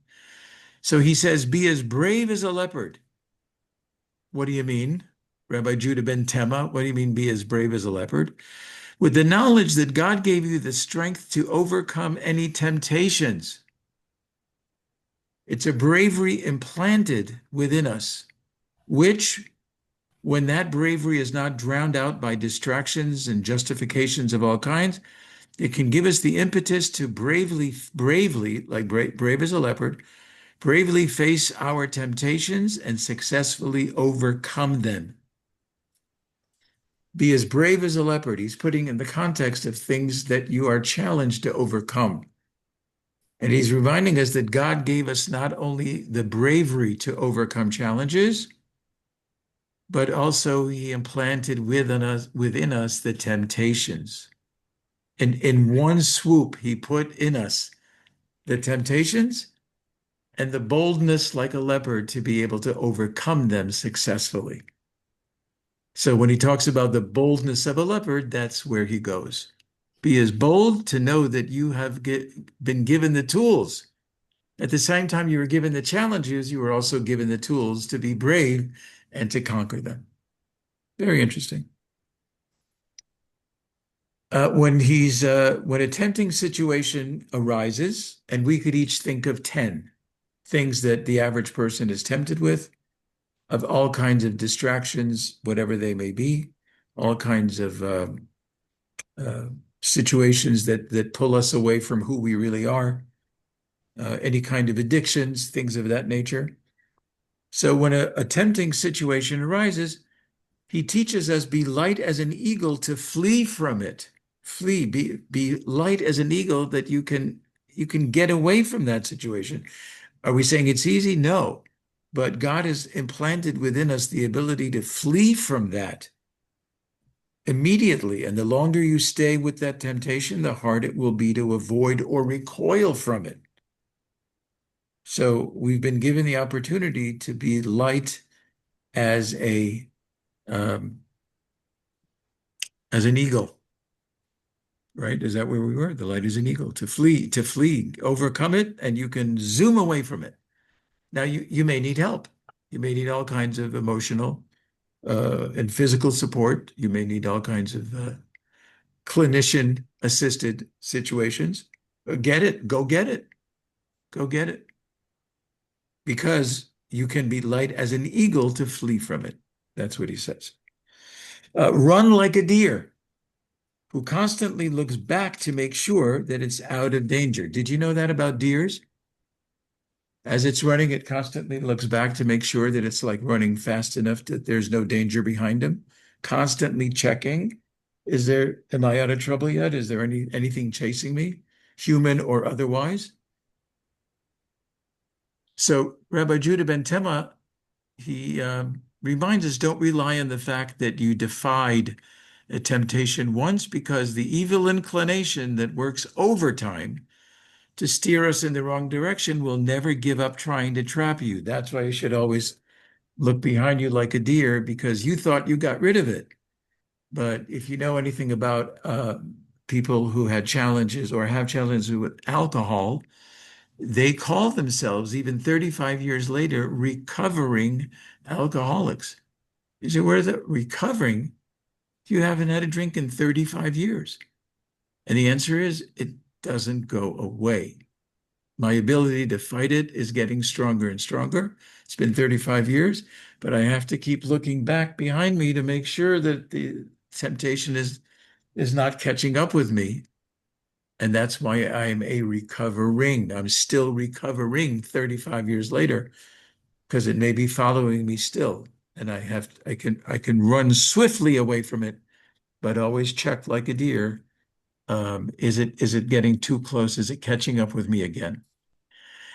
So he says, be as brave as a leopard. What do you mean? Rabbi Judah ben Tema, what do you mean be as brave as a leopard? With the knowledge that God gave you the strength to overcome any temptations. It's a bravery implanted within us, which, when that bravery is not drowned out by distractions and justifications of all kinds, it can give us the impetus to bravely, like brave as a leopard, bravely face our temptations and successfully overcome them. Be as brave as a leopard. He's putting in the context of things that you are challenged to overcome. And he's reminding us that God gave us not only the bravery to overcome challenges, but also he implanted within us the temptations. And in one swoop, he put in us the temptations and the boldness like a leopard to be able to overcome them successfully. So when he talks about the boldness of a leopard, that's where he goes. Be as bold to know that you have been given the tools. At the same time you were given the challenges, you were also given the tools to be brave and to conquer them. Very interesting. When a tempting situation arises, and we could each think of 10 things that the average person is tempted with, of all kinds of distractions, whatever they may be, all kinds of situations that pull us away from who we really are, any kind of addictions, things of that nature. So when a tempting situation arises, he teaches us be light as an eagle to flee from it. Flee, be light as an eagle that you can get away from that situation. Are we saying it's easy? No. But God has implanted within us the ability to flee from that immediately. And the longer you stay with that temptation, the harder it will be to avoid or recoil from it. So we've been given the opportunity to be light as an eagle. Right? Is that where we were? The light is an eagle. To flee, overcome it, and you can zoom away from it. Now, you may need help. You may need all kinds of emotional and physical support. You may need all kinds of clinician-assisted situations. Get it. Go get it. Go get it. because you can be light as an eagle to flee from it. That's what he says. Run like a deer who constantly looks back to make sure that it's out of danger. Did you know that about deers? As it's running, it constantly looks back to make sure that it's like running fast enough that there's no danger behind him. Constantly checking. Am I out of trouble yet? Is there anything chasing me, human or otherwise? So Rabbi Judah ben Tema, he reminds us, don't rely on the fact that you defied a temptation once, because the evil inclination that works overtime to steer us in the wrong direction will never give up trying to trap you. That's why you should always look behind you like a deer, because you thought you got rid of it. But if you know anything about people who had challenges or have challenges with alcohol, they call themselves, even 35 years later, recovering alcoholics. You say, where's that recovering? You haven't had a drink in 35 years. And the answer is, it doesn't go away. My ability to fight it is getting stronger and stronger. It's been 35 years, but I have to keep looking back behind me to make sure that the temptation is not catching up with me. And that's why I'm I'm still recovering 35 years later, because it may be following me still. And I can run swiftly away from it, but always check like a deer. Is it getting too close? Is it catching up with me again?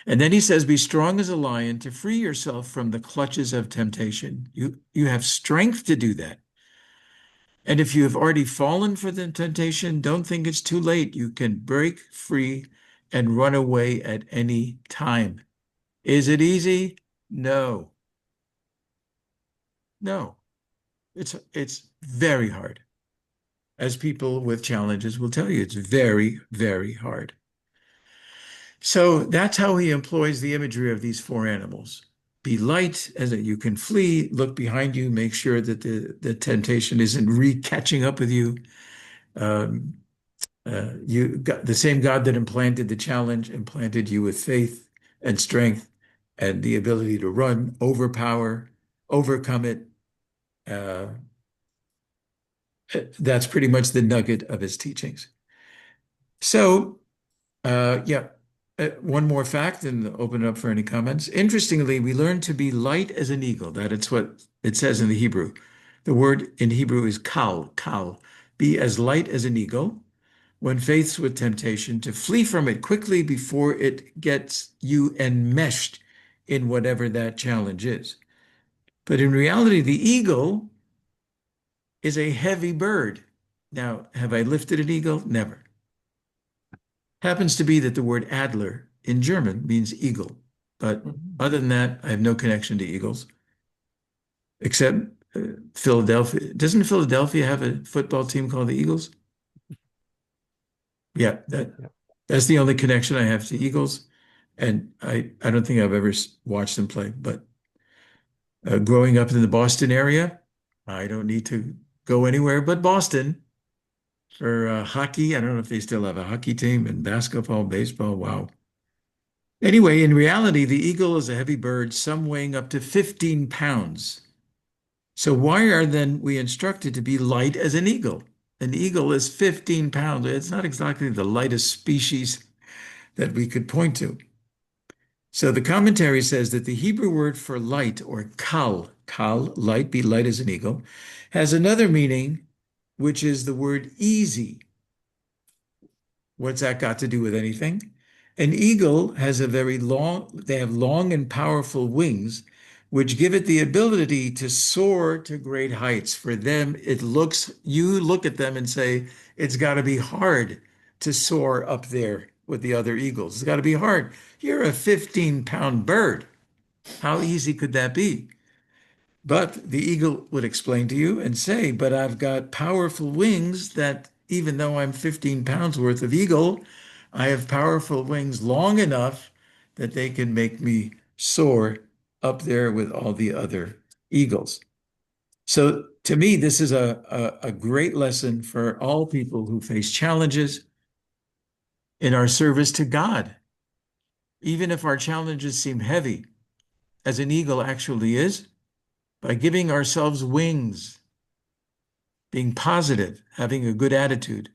And then he says, be strong as a lion to free yourself from the clutches of temptation. You have strength to do that. And if you have already fallen for the temptation, don't think it's too late. You can break free and run away at any time. Is it easy? No. No. It's very hard. As people with challenges will tell you, it's very, very hard. So that's how he employs the imagery of these four animals. Be light, as that you can flee, look behind you, make sure that the temptation isn't re-catching up with you. You got the same God that implanted the challenge, implanted you with faith and strength and the ability to run, overpower, overcome it. That's pretty much the nugget of his teachings. So, one more fact and open it up for any comments. Interestingly, we learn to be light as an eagle. It's what it says in the Hebrew. The word in Hebrew is kal. Be as light as an eagle when faced with temptation, to flee from it quickly before it gets you enmeshed in whatever that challenge is. But in reality, the eagle is a heavy bird. Now, have I lifted an eagle? Never. Happens to be that the word Adler in German means eagle. But other than that, I have no connection to eagles, except Philadelphia. Doesn't Philadelphia have a football team called the Eagles? Yeah, that's the only connection I have to eagles. And I don't think I've ever watched them play. But growing up in the Boston area, I don't need to go anywhere but Boston for hockey. I don't know if they still have a hockey team, and basketball, baseball. Wow. Anyway, in reality, the eagle is a heavy bird, some weighing up to 15 pounds. So why are then we instructed to be light as an eagle? An eagle is 15 pounds. It's not exactly the lightest species that we could point to. So the commentary says that the Hebrew word for light, or kal, light, be light as an eagle, has another meaning, which is the word easy. What's that got to do with anything? An eagle has they have long and powerful wings, which give it the ability to soar to great heights. For them, you look at them and say, it's got to be hard to soar up there with the other eagles. It's got to be hard. You're a 15-pound bird. How easy could that be? But the eagle would explain to you and say, but I've got powerful wings that even though I'm 15 pounds worth of eagle, I have powerful wings long enough that they can make me soar up there with all the other eagles. So to me, this is a great lesson for all people who face challenges in our service to God. Even if our challenges seem heavy, as an eagle actually is? By giving ourselves wings, being positive, having a good attitude,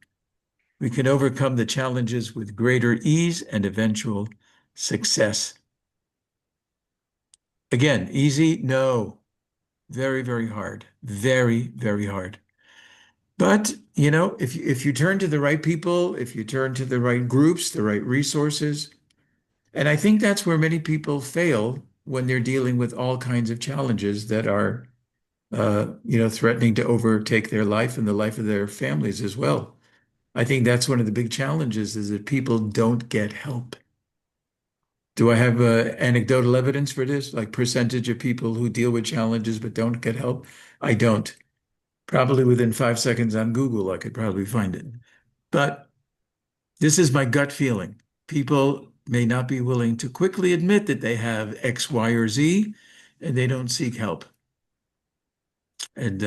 we can overcome the challenges with greater ease and eventual success. Again, easy? No. Very, very hard. Very, very hard. But, if you turn to the right people, if you turn to the right groups, the right resources, and I think that's where many people fail when they're dealing with all kinds of challenges that are, threatening to overtake their life and the life of their families as well. I think that's one of the big challenges is that people don't get help. Do I have anecdotal evidence for this? Like percentage of people who deal with challenges but don't get help? I don't. Probably within 5 seconds on Google, I could probably find it. But this is my gut feeling. People may not be willing to quickly admit that they have X, Y, or Z, and they don't seek help. And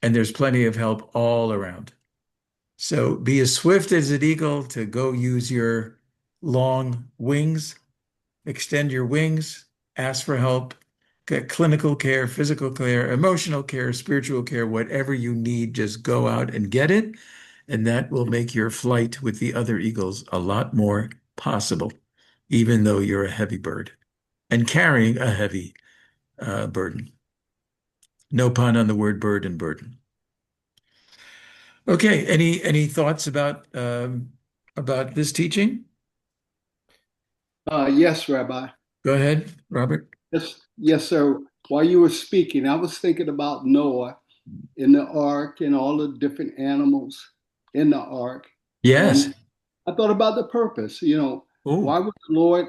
there's plenty of help all around. So be as swift as an eagle to go use your long wings, extend your wings, ask for help, get clinical care, physical care, emotional care, spiritual care, whatever you need, just go out and get it. And that will make your flight with the other eagles a lot more possible, even though you're a heavy bird and carrying a heavy burden. No pun on the word bird and burden. Okay, any thoughts about this teaching? Yes, Rabbi. Go ahead, Robert. Yes, yes, sir. While you were speaking, I was thinking about Noah in the ark and all the different animals in the ark. Yes. And I thought about the purpose. Oh, Why would the Lord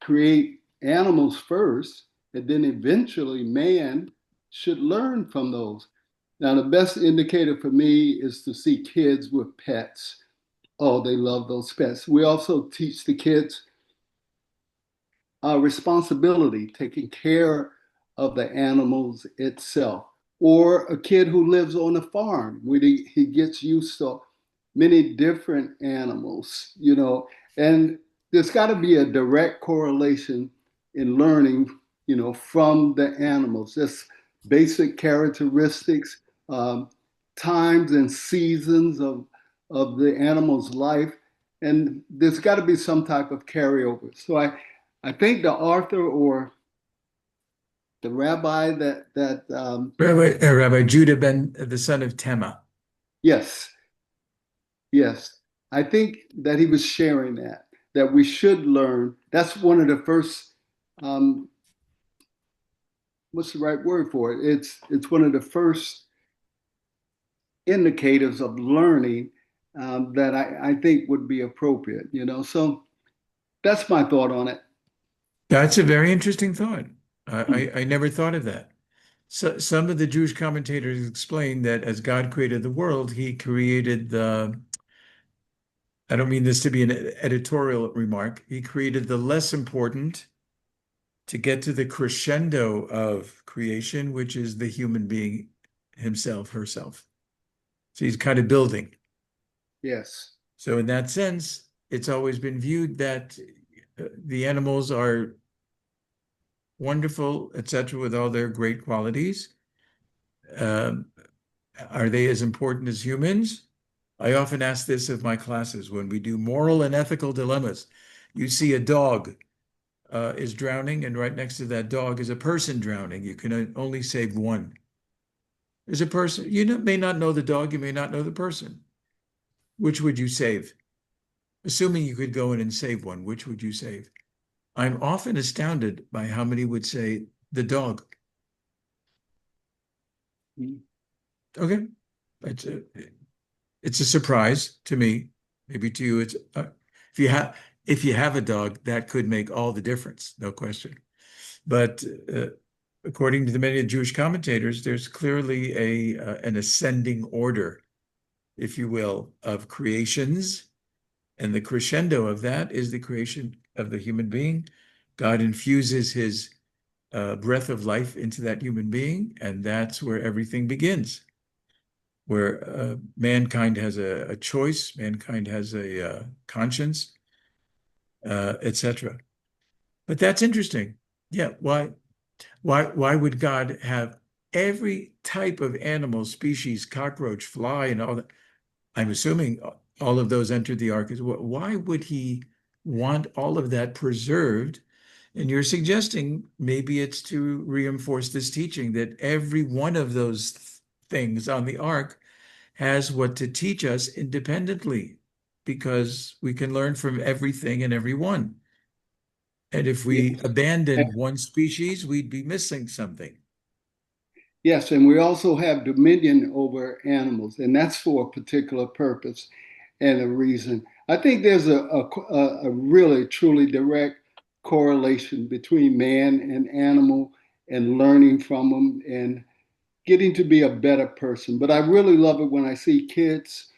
create animals first, and then eventually man should learn from those? Now, the best indicator for me is to see kids with pets. Oh, they love those pets. We also teach the kids responsibility, taking care of the animals itself. Or a kid who lives on a farm where he gets used to many different animals, and there's got to be a direct correlation in learning, from the animals. Just basic characteristics, um, times and seasons of the animal's life. And there's got to be some type of carryover. So I think the author or the rabbi that Rabbi Judah ben the son of Tema. yes, yes, I think that he was sharing that we should learn. That's one of the first. Um, what's the right word for it? It's one of the first indicators of learning that I think would be appropriate. So that's my thought on it. That's a very interesting thought. I never thought of that. So some of the Jewish commentators explain that as God created the world, he created I don't mean this to be an editorial remark, he created the less important to get to the crescendo of creation, which is the human being himself, herself. So he's kind of building. Yes. So in that sense, it's always been viewed that the animals are wonderful, etc., with all their great qualities. Um, are they as important as humans? I often ask this of my classes when we do moral and ethical dilemmas. You see a dog is drowning, and right next to that dog is a person drowning. You can only save one. There's a person. You may not know the dog, you may not know the person. Which would you save? Assuming you could go in and save one, which would you save? I'm often astounded by how many would say the dog. Okay, it's a surprise to me. Maybe to you, it's if you have a dog, that could make all the difference, no question. But according to the many Jewish commentators, there's clearly an ascending order, if you will, of creations. And the crescendo of that is the creation of the human being. God infuses his breath of life into that human being, and that's where everything begins, where mankind has a choice, mankind has a conscience, etc. But that's interesting. Yeah, why would God have every type of animal species, cockroach, fly, and all that? I'm assuming all of those entered the ark as well. Why would he want all of that preserved? And you're suggesting maybe it's to reinforce this teaching that every one of those things on the ark has what to teach us independently, because we can learn from everything and everyone. And if we Yes. abandoned one species, we'd be missing something. Yes, and we also have dominion over animals, and that's for a particular purpose and a reason. I think there's a really truly direct correlation between man and animal and learning from them and getting to be a better person. But I really love it when I see kids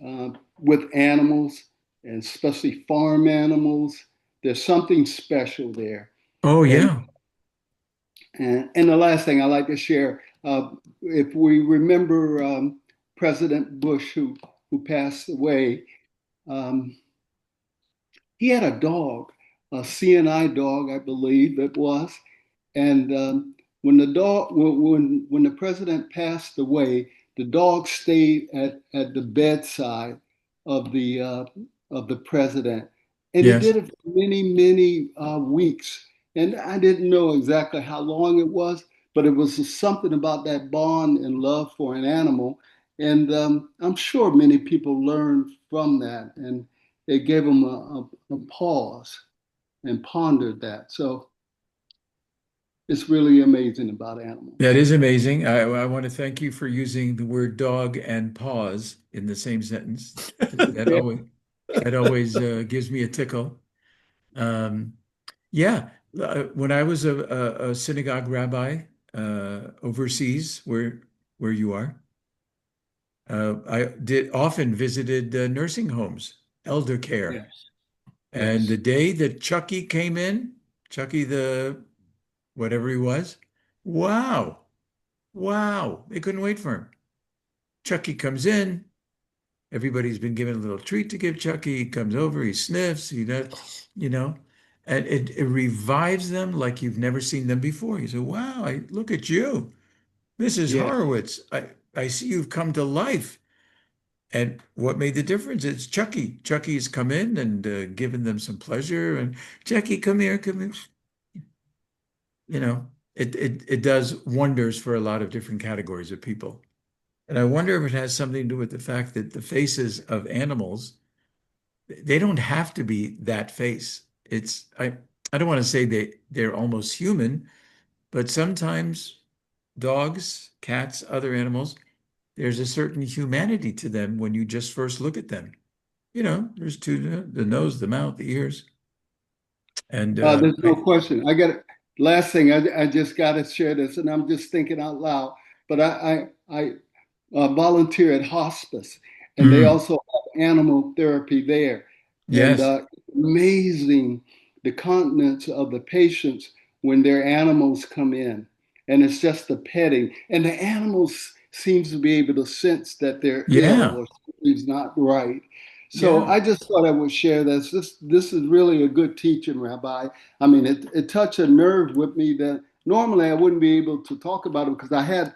uh, with animals, and especially farm animals. There's something special there. Oh, And yeah. and the last thing I like to share, if we remember President Bush, who passed away, um, he had a dog, a CNI dog, I believe it was. And when when the president passed away, the dog stayed at the bedside of the president, and he Yes. did it for many weeks. And I didn't know exactly how long it was, but it was just something about that bond and love for an animal. And I'm sure many people learned from that, and it gave them a pause and pondered that. So it's really amazing about That animals. is amazing. I want to thank you for using the word dog and pause in the same sentence. That Yeah, always gives me a tickle. Um, yeah, when I was a synagogue rabbi overseas, where you are, I did often visited nursing homes, elder care. yes, And the yes, day that Chucky came in, Chucky the whatever he was, wow, wow, they couldn't wait for him. Chucky comes in. Everybody's been given a little treat to give Chucky. He comes over, he sniffs, he does, you know, and it revives them like you've never seen them before. You say, wow, look at you. Mrs. yes, Horowitz. I see you've come to life. And what made the difference? It's Chucky. Chucky's come in and given them some pleasure. And Chucky, come here, come here. You know, it does wonders for a lot of different categories of people. And I wonder if it has something to do with the fact that the faces of animals, they don't have to be that face. I don't want to say they're almost human, but sometimes dogs, cats, other animals, there's a certain humanity to them when you just first look at them. There's two, the nose, the mouth, the ears. And there's no question. I got it. Last thing, I just got to share this, and I'm just thinking out loud. But I volunteer at hospice, and they mm, also have animal therapy there. And yes, amazing the continence of the patients when their animals come in, and it's just the petting, and the animals seems to be able to sense that they're ill yeah, or something's not right. So yeah. I just thought I would share this. This is really a good teaching, Rabbi. I mean, it touched a nerve with me that normally I wouldn't be able to talk about it because I had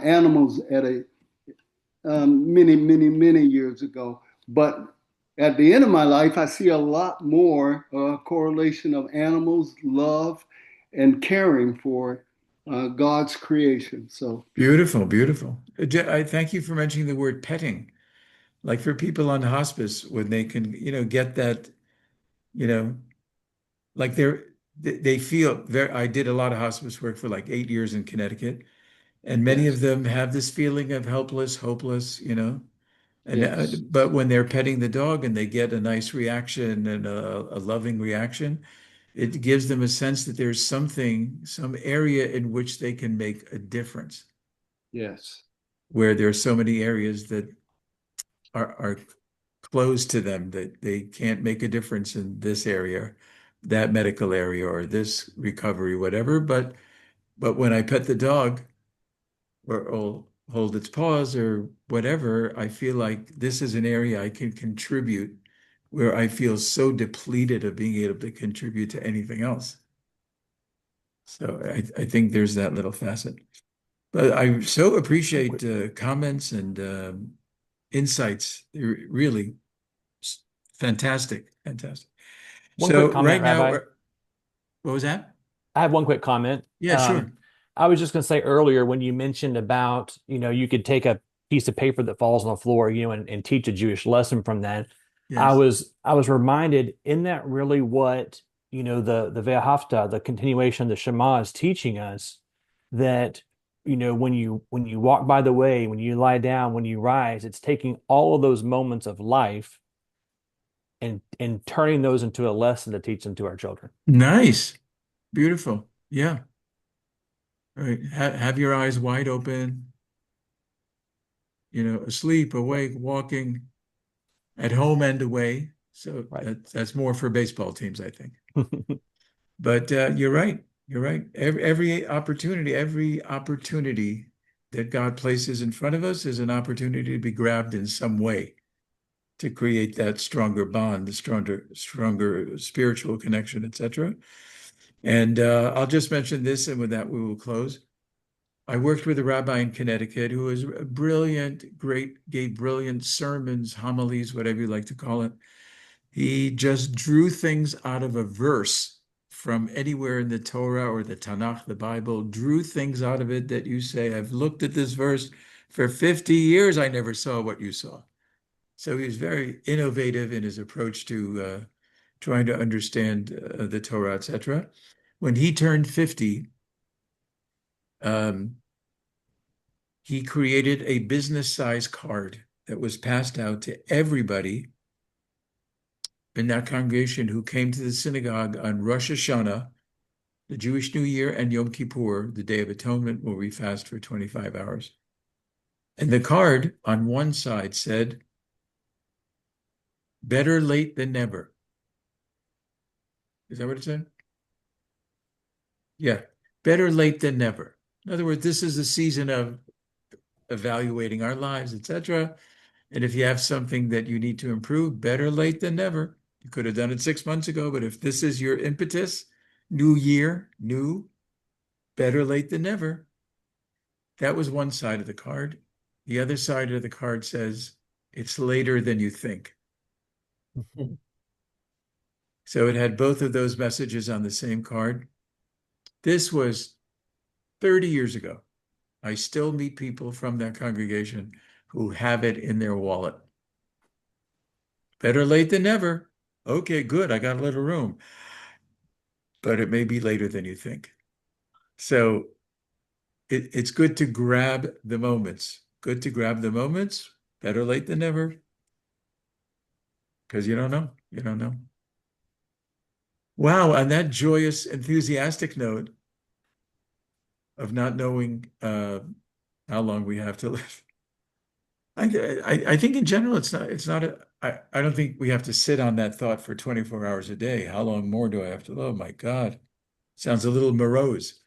animals at a many years ago. But at the end of my life, I see a lot more correlation of animals, love, and caring for God's creation. So, Beautiful, beautiful. I thank you for mentioning the word petting. Like for people on hospice, when they can, get that, you know, like they feel very, I did a lot of hospice work for like 8 years in Connecticut, and many yes, of them have this feeling of helpless, hopeless. And yes, but when they're petting the dog and they get a nice reaction and a loving reaction, it gives them a sense that there's something, some area in which they can make a difference, yes, where there are so many areas that are closed to them that they can't make a difference in this area, that medical area, or this recovery, whatever. But when I pet the dog or hold its paws or whatever, I feel like this is an area I can contribute where I feel so depleted of being able to contribute to anything else. So I think there's that little facet. But I so appreciate comments and insights. They're really fantastic, fantastic. One quick So comment, right now, Rabbi. what was that? I have one quick comment. Yeah, sure. I was just going to say earlier when you mentioned about, you could take a piece of paper that falls on the floor, and teach a Jewish lesson from that. Yes. I was reminded, isn't that really what, the Ve'ahavta, the continuation of the Shema is teaching us that, when you walk by the way, when you lie down, when you rise, it's taking all of those moments of life and turning those into a lesson to teach them to our children. Nice. Beautiful. Yeah. All right. Have your eyes wide open, asleep, awake, walking, at home and away. So Right. that's more for baseball teams, I think. But you're right. You're right. Every opportunity that God places in front of us is an opportunity to be grabbed in some way to create that stronger bond, the stronger spiritual connection, etc. And I'll just mention this, and with that we will close. I worked with a rabbi in Connecticut who was brilliant, gave brilliant sermons, homilies, whatever you like to call it. He just drew things out of a verse from anywhere in the Torah or the Tanakh, the Bible, drew things out of it that you say, I've looked at this verse for 50 years, I never saw what you saw. So he was very innovative in his approach to trying to understand the Torah, etc. When he turned 50, um, he created a business-size card that was passed out to everybody in that congregation who came to the synagogue on Rosh Hashanah, the Jewish New Year, and Yom Kippur, the Day of Atonement, where we fast for 25 hours. And the card on one side said, better late than never. Is that what it said? Yeah, better late than never. In other words, this is a season of evaluating our lives, etc. And if you have something that you need to improve, better late than never. You could have done it 6 months ago, but if this is your impetus, new year, better late than never. That was one side of the card. The other side of the card says, it's later than you think. So it had both of those messages on the same card. This was 30 years ago. I still meet people from that congregation who have it in their wallet. Better late than never. Okay, good. I got a little room. But it may be later than you think. So it's good to grab the moments. Good to grab the moments. Better late than never. Because you don't know. You don't know. Wow, on that joyous, enthusiastic note of not knowing how long we have to live. I think in general I don't think we have to sit on that thought for 24 hours a day. How long more do I have to live? Oh my God. Sounds a little morose.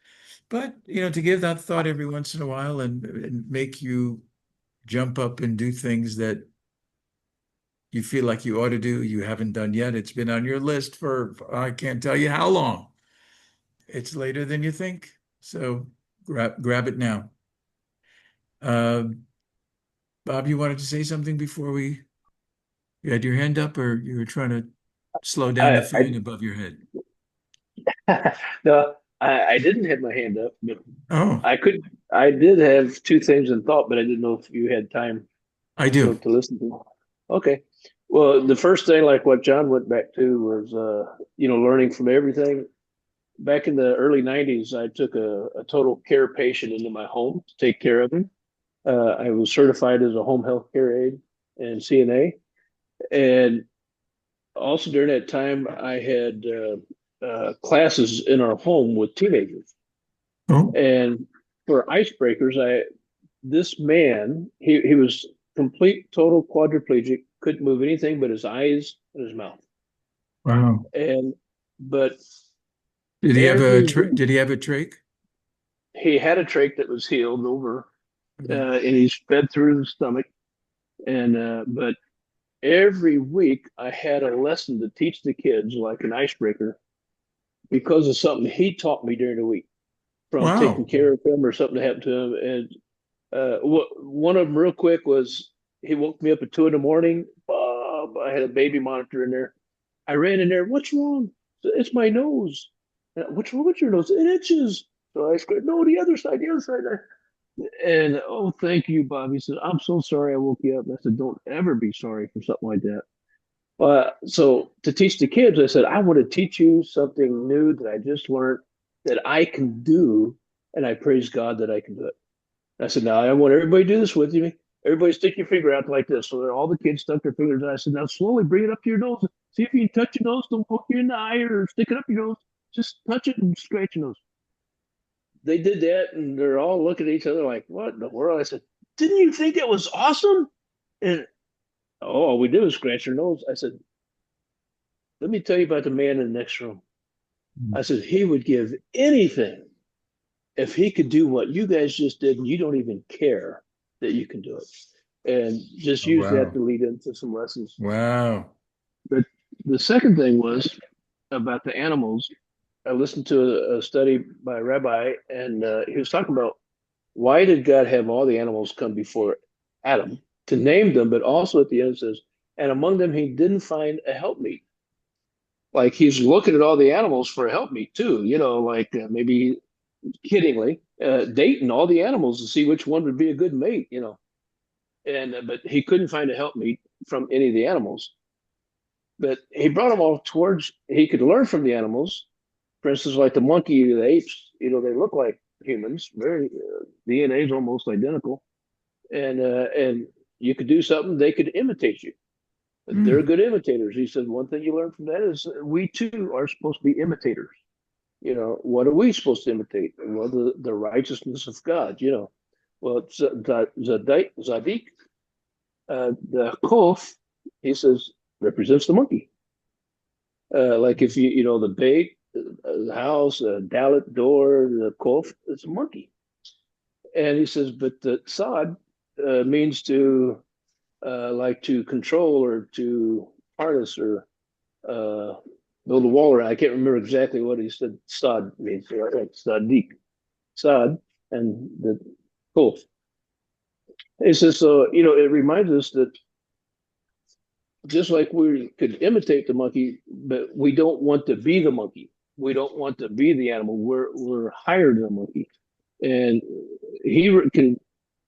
But to give that thought every once in a while and make you jump up and do things that you feel like you ought to do, you haven't done yet. It's been on your list for I can't tell you how long. It's later than you think. So grab it now. Bob, you wanted to say something before you had your hand up, or you were trying to slow down the I feeling above your head? no, I didn't have my hand up, but Oh, I could. I did have two things in thought, but I didn't know if you had time I to do. listen to. Okay. Well, the first thing, like what John went back to, was learning from everything. Back in the early '90s, I took a total care patient into my home to take care of him. I was certified as a home health care aide and CNA, and also during that time, I had classes in our home with teenagers. Oh, And for icebreakers, this man, he was complete total quadriplegic, couldn't move anything but his eyes and his mouth. wow. And but Did he have a every tra week did he have a trach? he had a trach that was healed over, Okay. and he's fed through the stomach. And but every week I had a lesson to teach the kids, like an icebreaker, because of something he taught me during the week. from taking Wow. care of him or something happened to him. And one of them, real quick, was he woke me up at 2 in the morning. Bob, I had a baby monitor in there. I ran in there. What's wrong? It's my nose. What's wrong with your nose? It itches. So I screamed, no, the other side, the other side. And oh, thank you, Bob. He said, I'm so sorry I woke you up. And I said, don't ever be sorry for something like that. So to teach the kids, I said, I want to teach you something new that I just learned that I can do. And I praise God that I can do it. I said, now I want everybody to do this with you. Everybody stick your finger out like this. So all the kids stuck their fingers out. I said, now slowly bring it up to your nose. See if you can touch your nose. Don't poke you in the eye or stick it up your nose. Just touch it and scratch your nose. They did that, and they're all looking at each other like, what in the world? I said, didn't you think that was awesome? And oh, all we did was scratch your nose. I said, let me tell you about the man in the next room. I said, he would give anything if he could do what you guys just did, and you don't even care that you can do it. And just Oh, use that wow. to lead into some lessons. Wow. But the second thing was about the animals. I listened to a study by a rabbi, and he was talking about why did God have all the animals come before Adam to name them, but also at the end it says, and among them he didn't find a helpmeet. Like he's looking at all the animals for a helpmeet too, like maybe kiddingly dating all the animals to see which one would be a good mate. And but he couldn't find a helpmeet from any of the animals. But he brought them all towards he could learn from the animals. For instance, like the monkey, the apes, they look like humans. Very DNA is almost identical, and you could do something, they could imitate you. They're Mm. good imitators. He said one thing you learn from that is we too are supposed to be imitators. What are we supposed to imitate? Well, the righteousness of God. Well, Zadik, the Kof, he says, represents the monkey. Like if the bait, the house, Dalit, door, the Kof, it's a monkey. And he says, but the Sod means to like to control or to harness or uh, build a wall around. I can't remember exactly what he said. Sod means Sadiq, Sod, and the Kof. He says so. It reminds us that just like we could imitate the monkey, but we don't want to be the monkey. We don't want to be the animal. We're higher than the monkey, and he can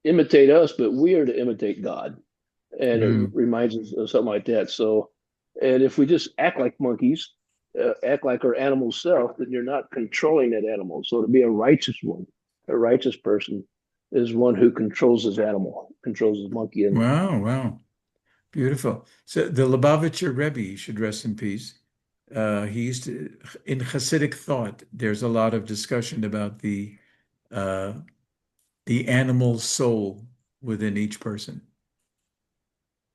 imitate us, but we are to imitate God. And it Mm. reminds us of something like that. So, and if we just act like monkeys, act like our animal self, then you're not controlling that animal. So to be a righteous one, a righteous person, is one who controls his animal, controls his monkey, and Wow. Wow. Beautiful. So the Lubavitcher Rebbe, he should rest in peace. He used to, in Hasidic thought, there's a lot of discussion about uh, the animal soul within each person.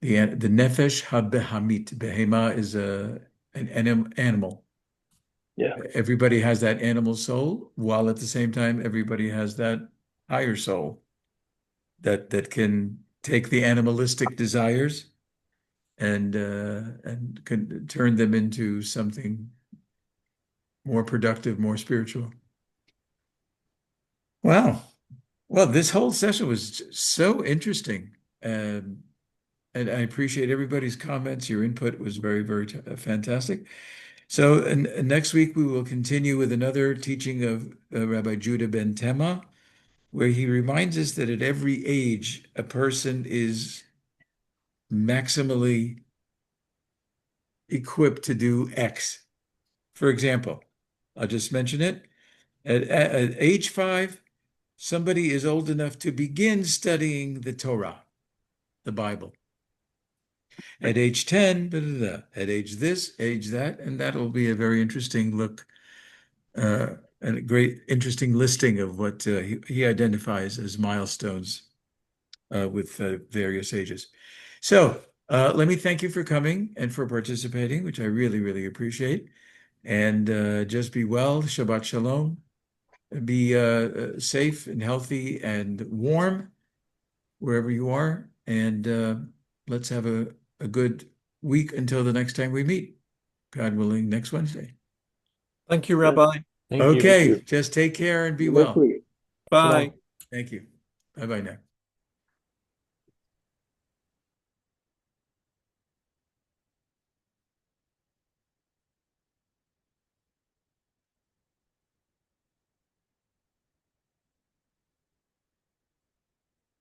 The nefesh habehamit, behema is an animal. yeah, Everybody has that animal soul, while at the same time, everybody has that higher soul that can take the animalistic desires and can turn them into something more productive, more spiritual. Wow. Well, this whole session was so interesting. Um, and I appreciate everybody's comments. Your input was very, very fantastic. So and next week we will continue with another teaching of Rabbi Judah ben Tema, where he reminds us that at every age, a person is maximally equipped to do X. For example, I'll just mention it. At age 5, somebody is old enough to begin studying the Torah, the Bible. At age 10, blah, blah, blah. At age this, age that, and that'll be a very interesting look, and a great, interesting listing of what he identifies as milestones with various ages. So let me thank you for coming and for participating, which I really, really appreciate. And just be well. Shabbat Shalom. Be safe and healthy and warm wherever you are. And let's have a good week until the next time we meet. God willing, next Wednesday. Thank you, Rabbi. Thank you. Okay, you. just take care and be Real well. quick. Bye. Thank you. Bye-bye now.